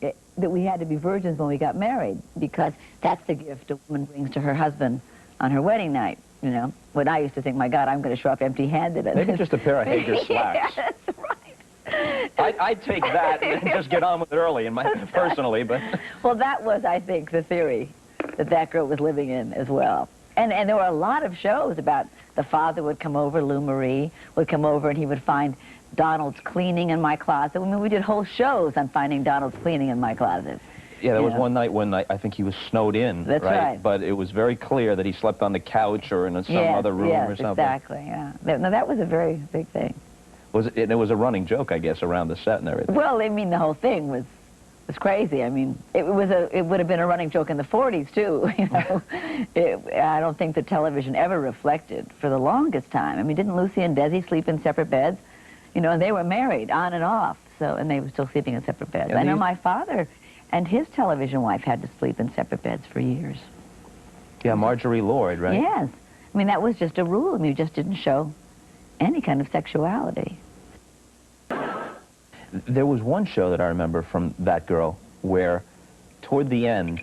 that we had to be virgins when we got married, because that's the gift a woman brings to her husband on her wedding night, you know. When I used to think, my God, I'm going to show up empty-handed. Maybe just a pair of Hager slacks. Yeah, that's right. I'd take that and just get on with it early, personally, but... Well, that was, I think, the theory that that girl was living in as well. And there were a lot of shows about the father would come over, Lou Marie would come over, and he would find Donald's cleaning in my closet. I mean, we did whole shows on finding Donald's cleaning in my closet. Yeah, there was one night when I think he was snowed in, That's right. But it was very clear that he slept on the couch or in some other room or something. Exactly, yeah. No, that was a very big thing. It was a running joke, I guess, around the set and everything. Well, I mean, the whole thing was crazy. I mean, it would have been a running joke in the 40s, too, you know. I don't think the television ever reflected for the longest time. I mean, didn't Lucy and Desi sleep in separate beds? You know, and they were married on and off, so, and they were still sleeping in separate beds. I know my father and his television wife had to sleep in separate beds for years. Yeah, Marjorie Lord, right? Yes. I mean, that was just a rule. I mean, you just didn't show any kind of sexuality. There was one show that I remember from that girl where, toward the end,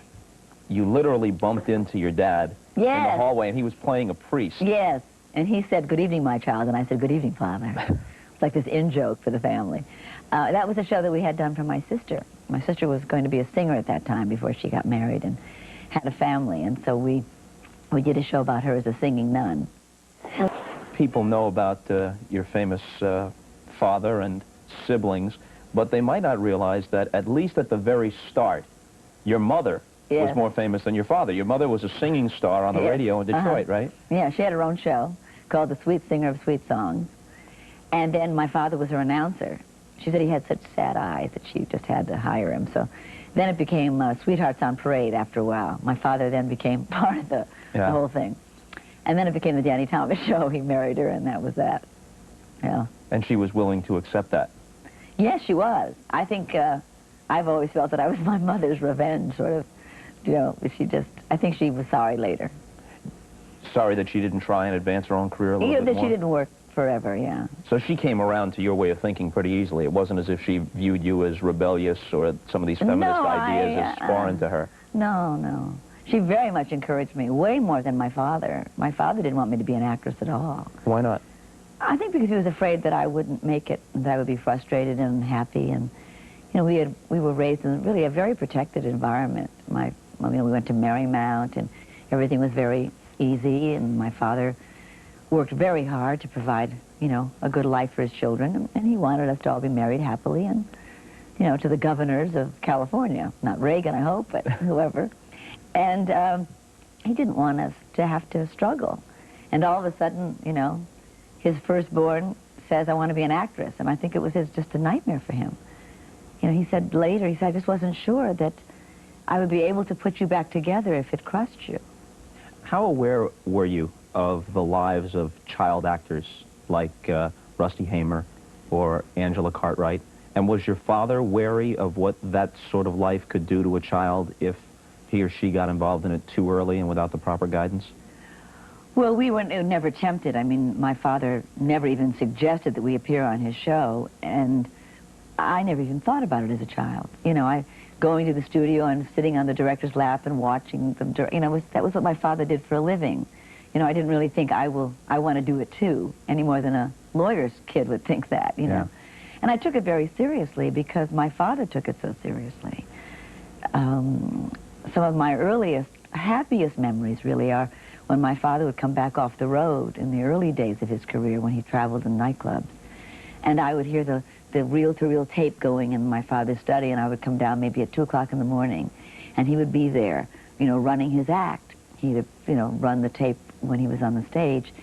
you literally bumped into your dad in the hallway, and he was playing a priest. Yes, and he said, "Good evening, my child," and I said, "Good evening, Father." It's like this in-joke for the family. That was a show that we had done for my sister. My sister was going to be a singer at that time before she got married and had a family, and so we did a show about her as a singing nun. People know about your famous father and siblings, but they might not realize that, at least at the very start, your mother was more famous than your father. Your mother was a singing star on the radio in Detroit, right? Yeah, she had her own show called The Sweet Singer of Sweet Songs. And then my father was her announcer. She said he had such sad eyes that she just had to hire him. So then it became Sweethearts on Parade after a while. My father then became part of the whole thing. And then it became the Danny Thomas Show. He married her, and that was that. Yeah. And she was willing to accept that? Yes, she was. I think I've always felt that I was my mother's revenge, sort of. You know, I think she was sorry later. Sorry that she didn't try and advance her own career a little bit more? That she didn't work forever, yeah. So she came around to your way of thinking pretty easily. It wasn't as if she viewed you as rebellious or some of these feminist ideas as foreign to her. No, no. She very much encouraged me, way more than my father. My father didn't want me to be an actress at all. Why not? I think because he was afraid that I wouldn't make it, that I would be frustrated and unhappy. And, you know, we were raised in really a very protected environment. You know, we went to Marymount, and everything was very easy, and my father worked very hard to provide, you know, a good life for his children, and he wanted us to all be married happily, and, you know, to the governors of California. Not Reagan, I hope, but whoever. And he didn't want us to have to struggle. And all of a sudden, you know, his firstborn says, "I want to be an actress." And I think it was just a nightmare for him. You know, he said later, he said, "I just wasn't sure that I would be able to put you back together if it crushed you." How aware were you of the lives of child actors like Rusty Hamer or Angela Cartwright? And was your father wary of what that sort of life could do to a child if he or she got involved in it too early and without the proper guidance? Well, we were never tempted. I mean, my father never even suggested that we appear on his show, and I never even thought about it as a child. You know, going to the studio and sitting on the director's lap and watching them, you know, that was what my father did for a living. You know, I didn't really think I want to do it too, any more than a lawyer's kid would think that, you know. And I took it very seriously because my father took it so seriously. Some of my earliest, happiest memories really are when my father would come back off the road in the early days of his career when he traveled in nightclubs. And I would hear the reel-to-reel tape going in my father's study, and I would come down maybe at 2 o'clock in the morning, and he would be there, you know, running his act. He would, you know, run the tape when he was on the stage.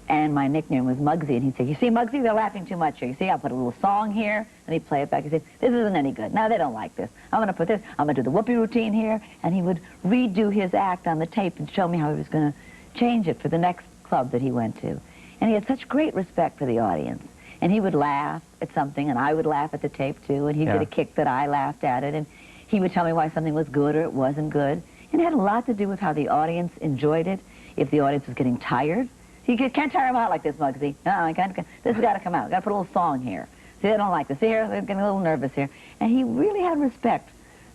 And my nickname was Muggsy, and he'd say, "You see, Muggsy, they're laughing too much here. You see, I'll put a little song here," and he'd play it back. He'd say, "This isn't any good. No, they don't like this. I'm going to put this. I'm going to do the whoopee routine here." And he would redo his act on the tape and show me how he was going to change it for the next club that he went to. And he had such great respect for the audience. And he would laugh at something, and I would laugh at the tape, too, and he'd get a kick that I laughed at it, and he would tell me why something was good or it wasn't good. And it had a lot to do with how the audience enjoyed it, if the audience was getting tired. You can't tire them out like this, Muggsy. No, I can't. This has got to come out. Got to put a little song here. See, they don't like this. See here, they're getting a little nervous here. And he really had respect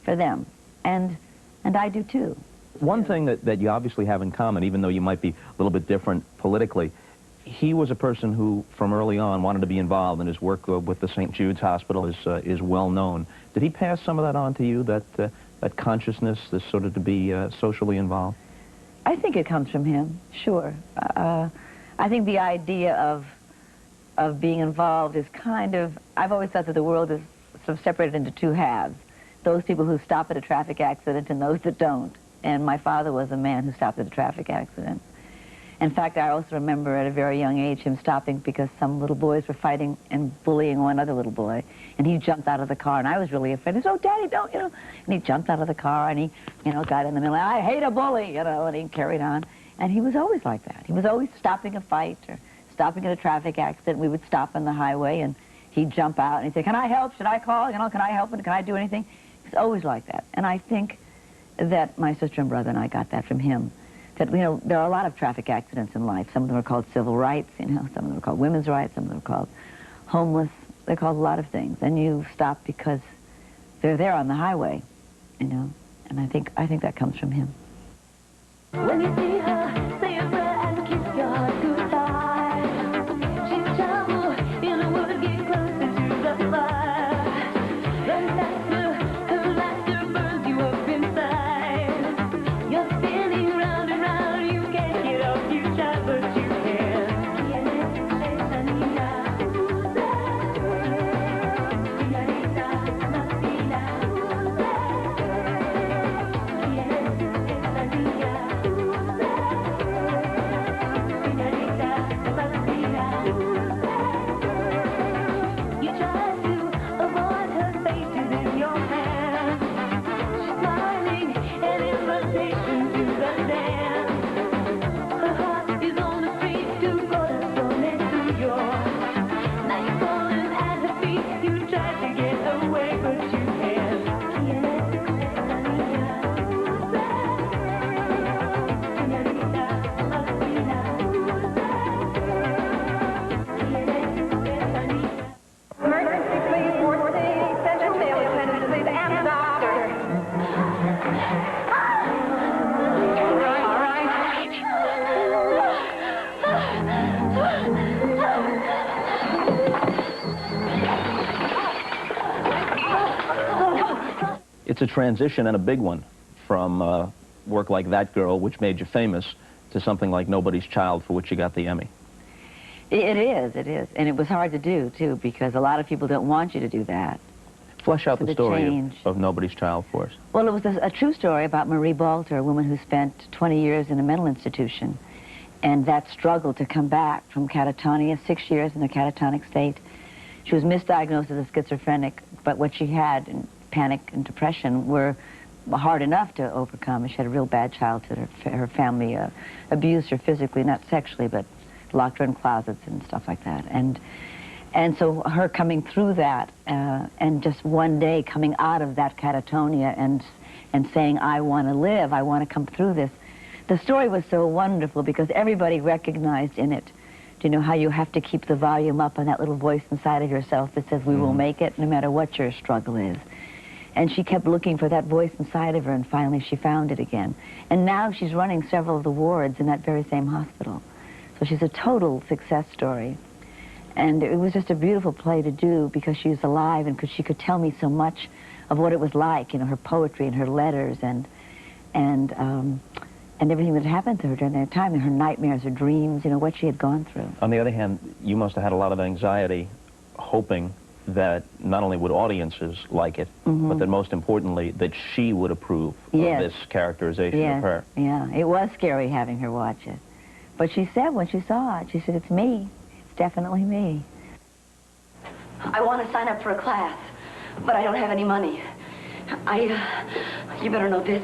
for them. And I do too. One thing that you obviously have in common, even though you might be a little bit different politically, he was a person who, from early on, wanted to be involved, and his work with the St. Jude's Hospital is well known. Did he pass some of that on to you, that consciousness, this sort of to be socially involved? I think it comes from him, sure. I think the idea of being involved is kind of, I've always thought that the world is sort of separated into two halves. Those people who stop at a traffic accident and those that don't. And my father was a man who stopped at a traffic accident. In fact, I also remember at a very young age him stopping because some little boys were fighting and bullying one other little boy. And he jumped out of the car, and I was really afraid. He said, "Oh, Daddy, don't, you know." And he jumped out of the car, and he, you know, got in the middle. "I hate a bully," you know, and he carried on. And he was always like that. He was always stopping a fight or stopping at a traffic accident. We would stop on the highway, and he'd jump out, and he'd say, "Can I help? Should I call? You know, can I help? Can I do anything?" He was always like that. And I think that my sister and brother and I got that from him. That, you know, there are a lot of traffic accidents in life. Some of them are called civil rights, you know, some of them are called women's rights, some of them are called homeless. They're called a lot of things. And you stop because they're there on the highway, you know. And I think that comes from him. When you see her, say a prayer and kiss your heart goodbye. She's trouble in the woods, get closer to the fire. Run faster, her laughter burns you up inside. You're spinning round and round, you can't get up, you try but you can. It's a transition, and a big one, from work like That Girl, which made you famous, to something like Nobody's Child, for which you got the Emmy. It is. And it was hard to do, too, because a lot of people don't want you to do that. Flesh out the story of Nobody's Child for us. Well, it was a true story about Marie Balter, a woman who spent 20 years in a mental institution, and that struggle to come back from catatonia, 6 years in a catatonic state. She was misdiagnosed as a schizophrenic, but what she had, panic and depression, were hard enough to overcome. She had a real bad childhood. Her family abused her physically, not sexually, but locked her in closets and stuff like that. And so her coming through that, and just one day coming out of that catatonia and saying, "I want to live, I want to come through this." The story was so wonderful because everybody recognized in it, you know, how you have to keep the volume up on that little voice inside of yourself that says, "We will make it, no matter what your struggle is." And she kept looking for that voice inside of her, and finally she found it again. And now she's running several of the wards in that very same hospital. So she's a total success story. And it was just a beautiful play to do because she was alive and because she could tell me so much of what it was like, you know, her poetry and her letters and everything that happened to her during that time, and her nightmares, her dreams, you know, what she had gone through. On the other hand, you must have had a lot of anxiety, hoping that not only would audiences like it, but that most importantly, that she would approve of this characterization of her. Yeah, it was scary having her watch it. But she said when she saw it, she said, "It's me. It's definitely me." I want to sign up for a class, but I don't have any money. You better know this,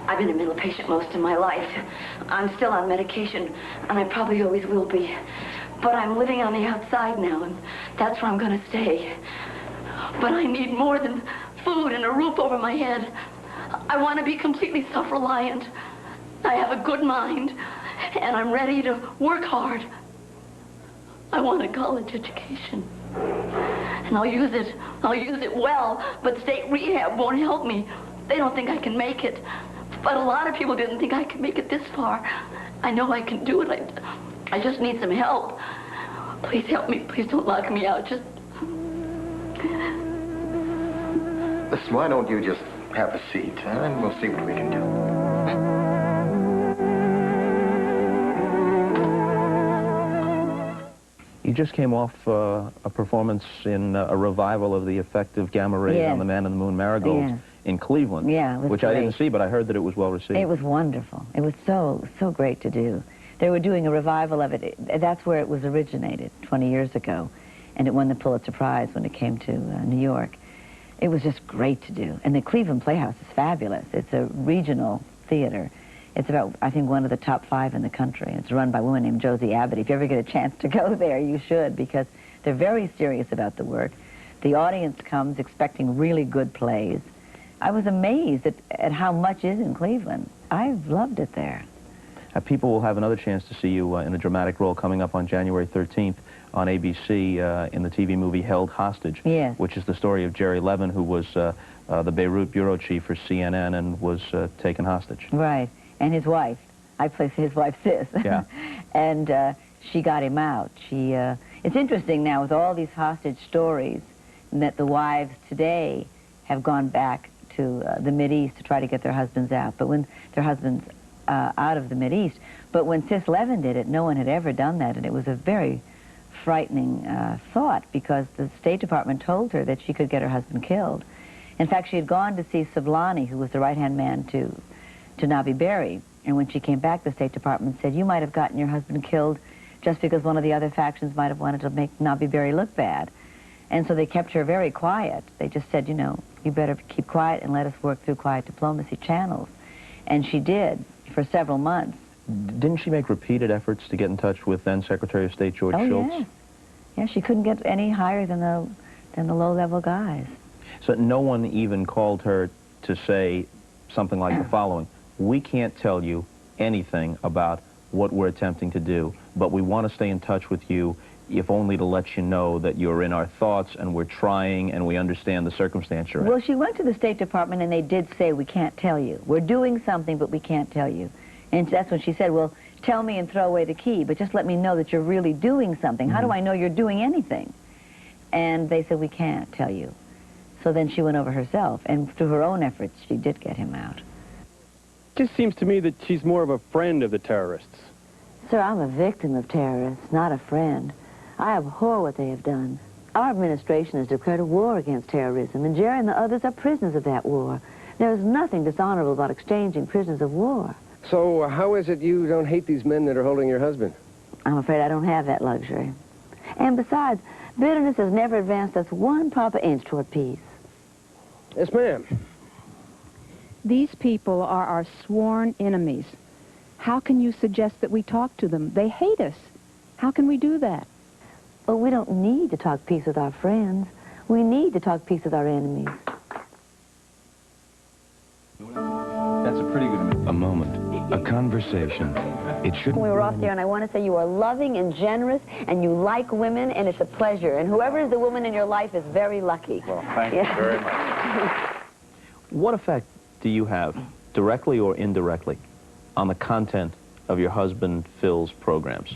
I've been a mental patient most of my life. I'm still on medication, and I probably always will be. But I'm living on the outside now, and that's where I'm going to stay. But I need more than food and a roof over my head. I want to be completely self-reliant. I have a good mind, and I'm ready to work hard. I want a college education. And I'll use it well, but state rehab won't help me. They don't think I can make it. But a lot of people didn't think I could make it this far. I know I can do it. I just need some help. Please help me. Please don't lock me out. Just... Listen, why don't you just have a seat, and we'll see what we can do. You just came off a performance in a revival of the effective gamma rays on the Man in the Moon Marigolds in Cleveland, which great. I didn't see, but I heard that it was well received. It was wonderful. It was so great to do. They were doing a revival of it. That's where it was originated 20 years ago, and it won the Pulitzer Prize when it came to New York. It was just great to do. And the Cleveland Playhouse is fabulous. It's a regional theater. It's about, I think, one of the top 5 in the country. It's run by a woman named Josie Abbott. If you ever get a chance to go there, you should, because they're very serious about the work. The audience comes expecting really good plays. I was amazed at how much is in Cleveland. I've loved it there. People will have another chance to see you in a dramatic role coming up on January 13th on ABC in the TV movie Held Hostage, which is the story of Jerry Levin, who was the Beirut bureau chief for CNN and was taken hostage. Right, and his wife. I play his wife, Sis. Yeah. And she got him out. It's interesting now with all these hostage stories that the wives today have gone back to the Mideast to try to get their husbands out. But when their husbands out of the Mideast. But when Sis Levin did it, no one had ever done that, and it was a very frightening thought, because the State Department told her that she could get her husband killed. In fact, she had gone to see Sublani, who was the right-hand man to Nabi Berry, and when she came back, the State Department said, you might have gotten your husband killed just because one of the other factions might have wanted to make Nabi Berry look bad. And so they kept her very quiet. They just said, you know, you better keep quiet and let us work through quiet diplomacy channels. And she did for several months. Didn't she make repeated efforts to get in touch with then Secretary of State George Shultz? Yes. Yeah, she couldn't get any higher than the low-level guys. So no one even called her to say something like the following: we can't tell you anything about what we're attempting to do, but we want to stay in touch with you, if only to let you know that you're in our thoughts and we're trying and we understand the circumstance you're in. Well, she went to the State Department and they did say, we can't tell you. We're doing something, but we can't tell you. And that's when she said, well, tell me and throw away the key, but just let me know that you're really doing something. How do I know you're doing anything? And they said, we can't tell you. So then she went over herself, and through her own efforts, she did get him out. It just seems to me that she's more of a friend of the terrorists. Sir, I'm a victim of terrorists, not a friend. I abhor what they have done. Our administration has declared a war against terrorism, and Jerry and the others are prisoners of that war. There is nothing dishonorable about exchanging prisoners of war. So how is it you don't hate these men that are holding your husband? I'm afraid I don't have that luxury. And besides, bitterness has never advanced us one proper inch toward peace. Yes, ma'am. These people are our sworn enemies. How can you suggest that we talk to them? They hate us. How can we do that? Well, we don't need to talk peace with our friends. We need to talk peace with our enemies. That's a pretty good... A moment, a conversation. It shouldn't... We were off there, and I want to say you are loving and generous, and you like women, and it's a pleasure. And whoever is the woman in your life is very lucky. Well, thank you very much. What effect do you have, directly or indirectly, on the content of your husband Phil's programs?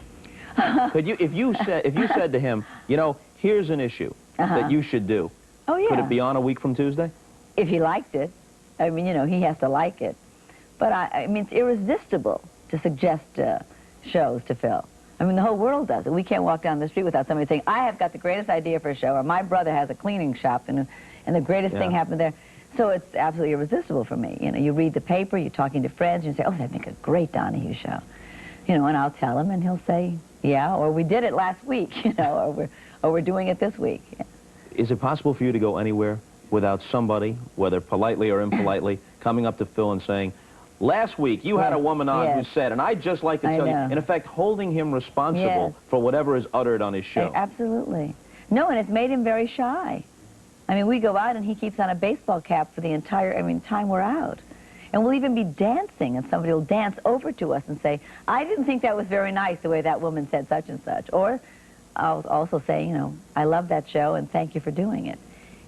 If you said to him, you know, here's an issue that you should do, could it be on a week from Tuesday? If he liked it. I mean, you know, he has to like it. But I mean, it's irresistible to suggest shows to Phil. I mean, the whole world does it. We can't walk down the street without somebody saying, I have got the greatest idea for a show, or my brother has a cleaning shop, and the greatest thing happened there. So it's absolutely irresistible for me. You know, you read the paper, you're talking to friends, and you say, oh, that'd make a great Donahue show. You know, and I'll tell him, and he'll say, yeah, or we did it last week, you know, or we're doing it this week. Yeah. Is it possible for you to go anywhere without somebody, whether politely or impolitely, coming up to Phil and saying, last week you had a woman on who said, and I'd just like to tell you, in effect, holding him responsible for whatever is uttered on his show? Absolutely. No, and it's made him very shy. I mean, we go out and he keeps on a baseball cap for the entire, time we're out. And we'll even be dancing, and somebody will dance over to us and say, I didn't think that was very nice, the way that woman said such and such. Or I'll also say, you know, I love that show and thank you for doing it.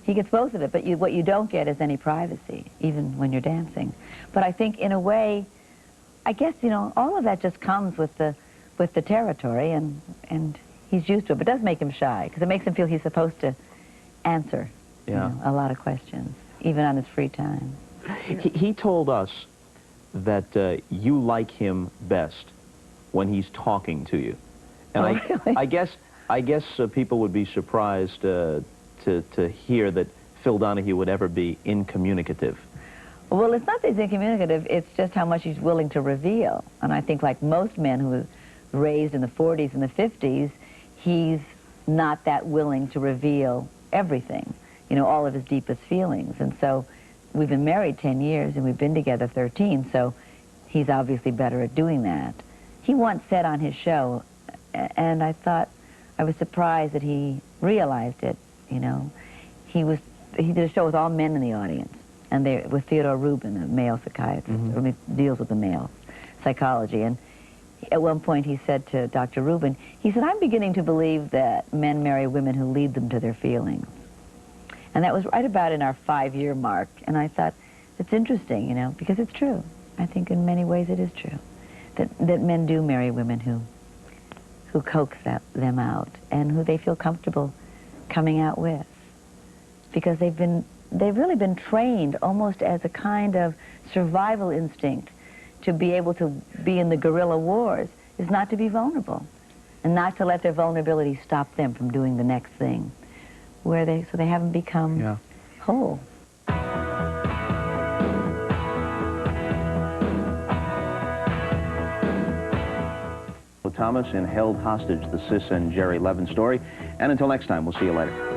He gets both of it, but what you don't get is any privacy, even when you're dancing. But I think, in a way, I guess, you know, all of that just comes with the territory, and he's used to it. But it does make him shy, because it makes him feel he's supposed to answer you know, a lot of questions, even on his free time. He told us that you like him best when he's talking to you. And really? I guess people would be surprised to hear that Phil Donahue would ever be incommunicative. Well, it's not that he's incommunicative, it's just how much he's willing to reveal. And I think, like most men who were raised in the 40s and the 50s, he's not that willing to reveal everything, you know, all of his deepest feelings. And so we've been married 10 years and we've been together 13, so he's obviously better at doing that. He once said on his show, and I thought, I was surprised that he realized it, you know. He did a show with all men in the audience, and with Theodore Rubin, a male psychiatrist, who deals with the male psychology. And at one point he said to Dr. Rubin, he said, I'm beginning to believe that men marry women who lead them to their feelings. And that was right about in our 5-year mark. And I thought, it's interesting, you know, because it's true. I think in many ways it is true. That men do marry women who coax them out and who they feel comfortable coming out with. Because they've really been trained almost as a kind of survival instinct to be able to be in the guerrilla wars, is not to be vulnerable and not to let their vulnerability stop them from doing the next thing, so they haven't become whole. Thomas in Held Hostage, the Sis and Jerry Levin story. And until next time, we'll see you later.